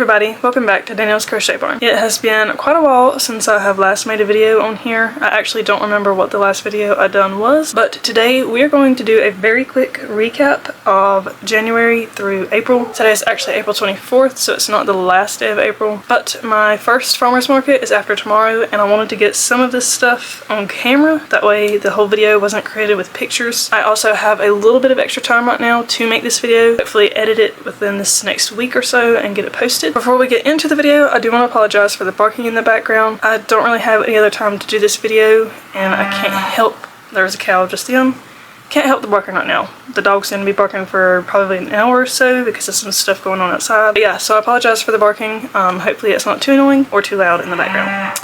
everybody, welcome back to Danielle's Crochet Barn. It has been quite a while since I have last made a video on here. I actually don't remember what the last video I done was, but today we are going to do a very quick recap of January through April. Today is actually April 24th, so it's not the last day of April, but my first farmer's market is after tomorrow, and I wanted to get some of this stuff on camera. That way the whole video wasn't created with pictures. I also have a little bit of extra time right now to make this video, hopefully edit it within this next week or so and get it posted. Before we get into the video, I do want to apologize for the barking in the background. I don't really have any other time to do this video, and I can't help, there's a cow just in, can't help the barking right now. The dog's going to be barking for probably an hour or so because of some stuff going on outside. But yeah, so I apologize for the barking. Hopefully it's not too annoying or too loud in the background.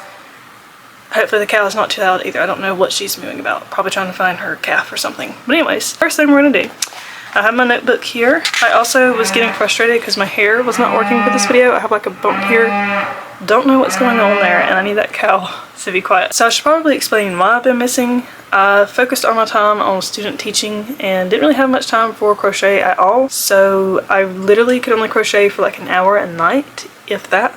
Hopefully the cow is not too loud either. I don't know what she's mooing about. Probably trying to find her calf or something. But anyways, first thing we're going to do, I have my notebook here. I also was getting frustrated because my hair was not working for this video. I have like a bump here. Don't know what's going on there, and I need that cow to be quiet. So I should probably explain why I've been missing. I focused all my time on student teaching and didn't really have much time for crochet at all. So I literally could only crochet for like an hour a night, if that.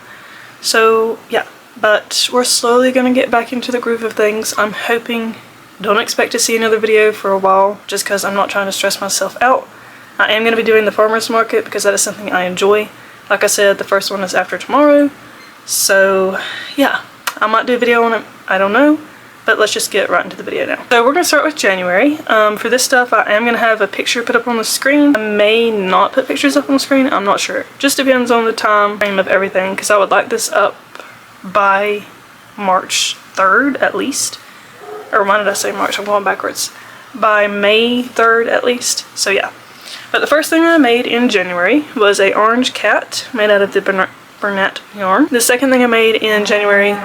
So yeah, but we're slowly gonna get back into the groove of things. I'm hoping. Don't expect to see another video for a while, just because I'm not trying to stress myself out. I am going to be doing the farmer's market because that is something I enjoy. Like I said, the first one is after tomorrow. So yeah, I might do a video on it, I don't know. But let's just get right into the video now. So we're going to start with January. For this stuff, I am going to have a picture put up on the screen. I may not put pictures up on the screen, I'm not sure. Just depends on the time frame of everything, because I would like this up by March 3rd at least. Or why did I say March? I'm going backwards. By May 3rd at least. So yeah. But the first thing I made in January was a orange cat made out of the Bernat yarn. The second thing I made in January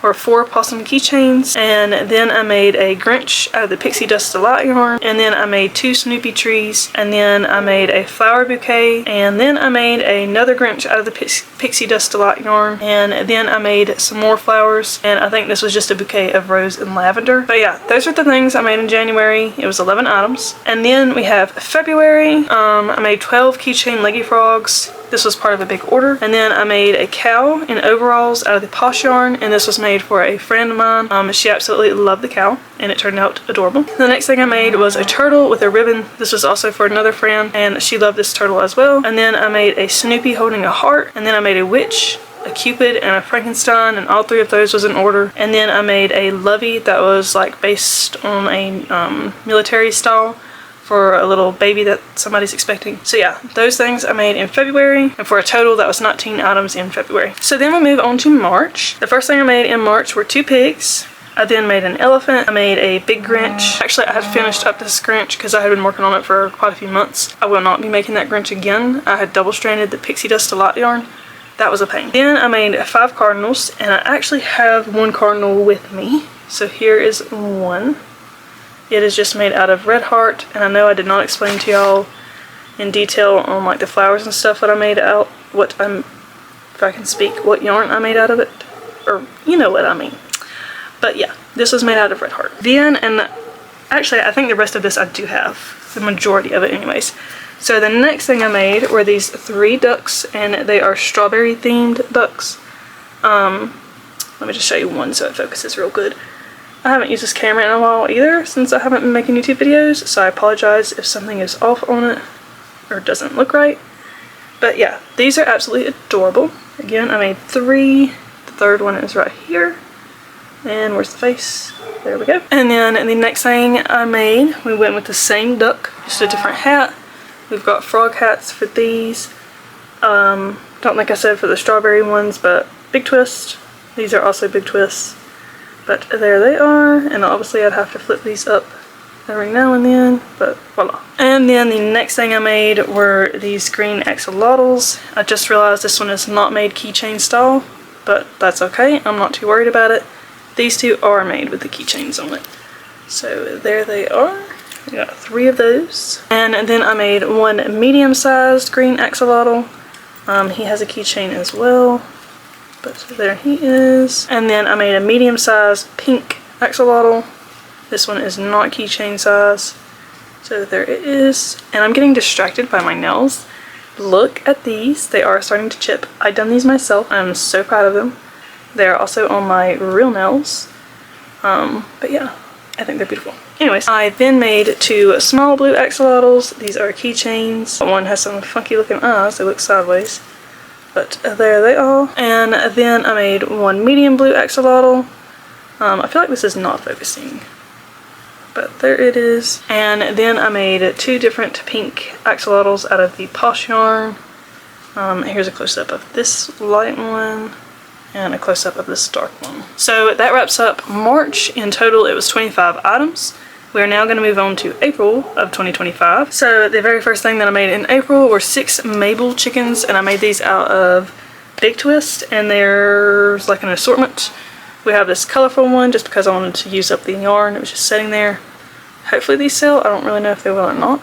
were 4 possum keychains, and then I made a Grinch out of the Pixie Dust Delight yarn, and then I made 2 Snoopy trees, and then I made a flower bouquet, and then I made another Grinch out of the Pixie Dust Delight yarn, and then I made some more flowers, and I think this was just a bouquet of rose and lavender. But yeah, those are the things I made in January. It was 11 items. And then we have February. I made 12 keychain leggy frogs. This was part of a big order. And then I made a cow in overalls out of the Posh yarn, and this was made for a friend of mine. She absolutely loved the cow, and it turned out adorable. The next thing I made was a turtle with a ribbon. This was also for another friend, and she loved this turtle as well. And then I made a Snoopy holding a heart, and then I made a witch, a Cupid, and a Frankenstein, and all 3 of those was in order. And then I made a Lovey that was like based on a military style for a little baby that somebody's expecting. So yeah, those things I made in February, and for a total that was 19 items in February. So then we move on to March. The first thing I made in March were 2 pigs. I then made an elephant. I made a big Grinch. Actually, I had finished up this Grinch because I had been working on it for quite a few months. I will not be making that Grinch again. I had double stranded the Pixie Dust Delight yarn. That was a pain. Then I made 5 cardinals, and I actually have 1 cardinal with me. So here is one. It is just made out of red heart, and I know I did not explain to y'all in detail on like the flowers and stuff what I made out, if I can speak, what yarn I made out of it, or you know what I mean. But yeah, this was made out of red heart. Then, and actually I think the rest of this I do have, the majority of it anyways. So the next thing I made were these 3 ducks, and they are strawberry themed ducks. Let me just show you one so it focuses real good. I haven't used this camera in a while either, since I haven't been making YouTube videos, so I apologize if something is off on it or doesn't look right. But yeah, these are absolutely adorable. Again, I made 3. The third one is right here. And where's the face? There we go. And then the next thing I made, we went with the same duck, just a different hat. We've got frog hats for these. Don't think I said for the strawberry ones, but big twist. These are also big twists. But there they are, and obviously I'd have to flip these up every now and then, but voila. And then the next thing I made were these green axolotls. I just realized this one is not made keychain style, but that's okay, I'm not too worried about it. These 2 are made with the keychains on it. So there they are. We got 3 of those. And then I made 1 medium-sized green axolotl. He has a keychain as well. But there he is. And then I made a medium-sized pink axolotl. This one is not keychain size. So there it is. And I'm getting distracted by my nails. look at these. They are starting to chip. I done these myself. I'm so proud of them. They're also on my real nails. But yeah, I think they're beautiful. Anyways, I then made 2 small blue axolotls. These are keychains. One has some funky looking eyes. They look sideways. But there they are. And then I made 1 medium blue axolotl. I feel like this is not focusing, but there it is. And then I made 2 different pink axolotls out of the Posh yarn. Here's a close-up of this light one and a close-up of this dark one. So that wraps up March. In total it was 25 items. We are now going to move on to April of 2025. So the very first thing that I made in April were 6 Mabel chickens, and I made these out of Big Twist, and there's like an assortment. We have this colorful one just because I wanted to use up the yarn. It was just sitting there. Hopefully these sell. I don't really know if they will or not.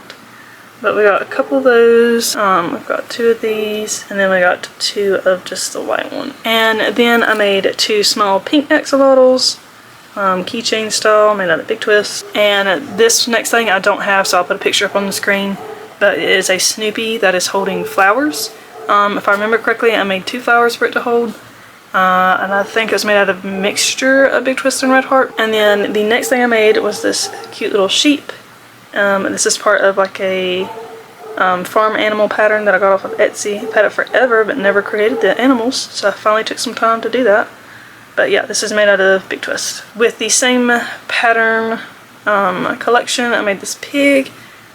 But we got a couple of those. We've got 2 of these, and then we got 2 of just the white one. And then I made 2 small pink axolotls, keychain style, made out of Big Twist. And this next thing I don't have, so I'll put a picture up on the screen. But it is a Snoopy that is holding flowers. If I remember correctly, I made 2 flowers for it to hold. And I think it was made out of a mixture of Big Twist and Red Heart. And then the next thing I made was this cute little sheep. This is part of like a farm animal pattern that I got off of Etsy. I've had it forever but never created the animals, so I finally took some time to do that. But yeah, this is made out of Big Twist. With the same pattern collection, I made this pig,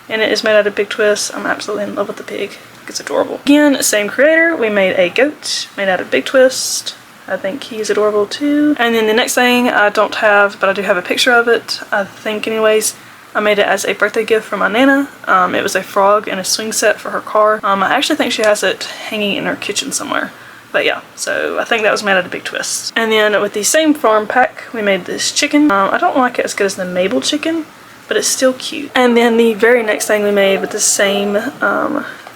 and it is made out of Big Twist. I'm absolutely in love with the pig. It's adorable. Again, same creator. We made a goat made out of Big Twist. I think he's adorable too. And then the next thing I don't have, but I do have a picture of it, I think anyways. I made it as a birthday gift for my Nana. It was a frog and a swing set for her car. I actually think she has it hanging in her kitchen somewhere. But yeah, so I think that was made out of Big Twist. And then with the same farm pack, we made this chicken. I don't like it as good as the Mabel chicken, but it's still cute. And then the very next thing we made with the same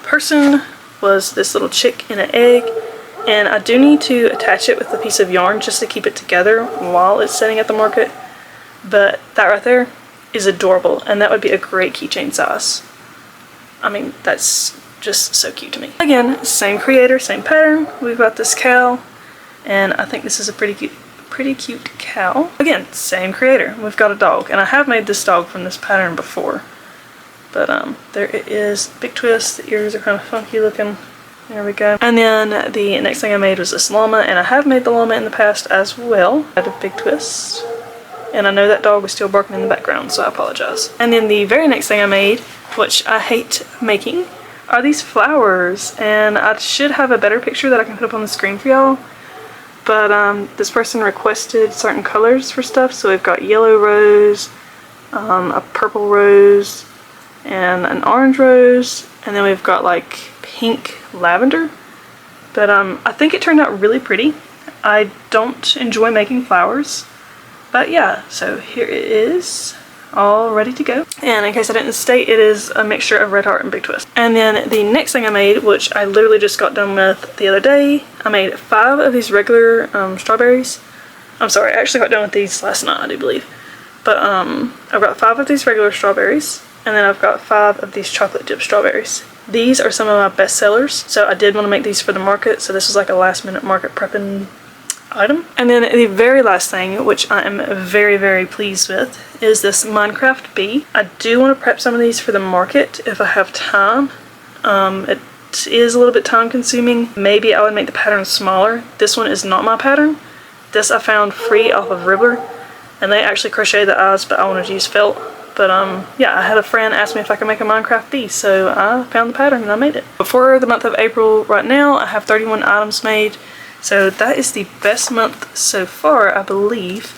person was this little chick in an egg. And I do need to attach it with a piece of yarn just to keep it together while it's sitting at the market. But that right there is adorable, and that would be a great keychain size. I mean, that's just so cute to me. Again, same creator, same pattern. We've got this cow, and I think this is a pretty cute cow. Again, same creator. We've got a dog, and I have made this dog from this pattern before. But there it is, Big Twist. The ears are kind of funky looking. There we go. And then the next thing I made was this llama, and I have made the llama in the past as well out of Big Twist. And I know that dog was still barking in the background, so I apologize. And then the very next thing I made, which I hate making, are these flowers. And I should have a better picture that I can put up on the screen for y'all. But this person requested certain colors for stuff, so we've got yellow rose, a purple rose, and an orange rose, and then we've got like pink lavender. But I think it turned out really pretty. I don't enjoy making flowers. But yeah, so here it is, all ready to go. And in case I didn't state, it is a mixture of Red Heart and Big Twist. And then the next thing I made, which I literally just got done with the other day, I made 5 of these regular strawberries. I'm sorry, I actually got done with these last night, I do believe. But I've got 5 of these regular strawberries, and then I've got 5 of these chocolate dip strawberries. These are some of my best sellers, so I did want to make these for the market, so this was like a last minute market prepping item. And then the very last thing, which I am very, very pleased with, is this Minecraft bee. I do want to prep some of these for the market if I have time. It is a little bit time consuming. Maybe I would make the pattern smaller. This one is not my pattern. This I found free off of Ribbrl, and they actually crocheted the eyes, but I wanted to use felt. But yeah, I had a friend ask me if I could make a Minecraft bee, so I found the pattern and I made it. For the month of April right now, I have 31 items made. So that is the best month so far, I believe.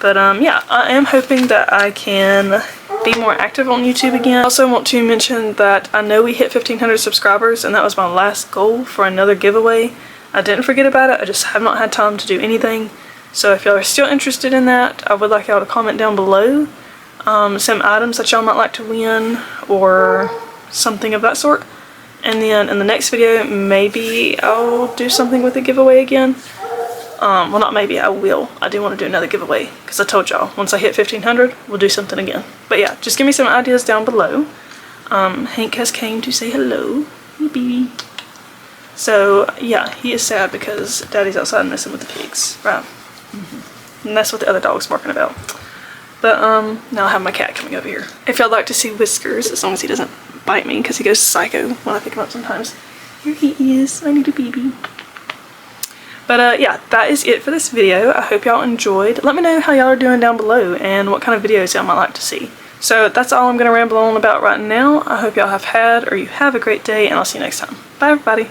But yeah, I am hoping that I can be more active on YouTube again. I also want to mention that I know we hit 1,500 subscribers, and that was my last goal for another giveaway. I didn't forget about it, I just have not had time to do anything. So if y'all are still interested in that, I would like y'all to comment down below some items that y'all might like to win or something of that sort. And then in the next video, maybe I'll do something with a giveaway again. Well, not maybe, I will. I do want to do another giveaway, because I told y'all, once I hit 1,500, we'll do something again. But yeah, just give me some ideas down below. Hank has came to say hello. Hey, baby. So, yeah, he is sad because Daddy's outside messing with the pigs. Right. And that's what the other dog's barking about. But, now I have my cat coming over here. If y'all like to see Whiskers, as long as he doesn't bite me, because he goes psycho when I pick him up sometimes. Here he is, my little baby. But, yeah, that is it for this video. I hope y'all enjoyed. Let me know how y'all are doing down below and what kind of videos y'all might like to see. So, that's all I'm going to ramble on about right now. I hope y'all have had, or you have a great day, and I'll see you next time. Bye, everybody.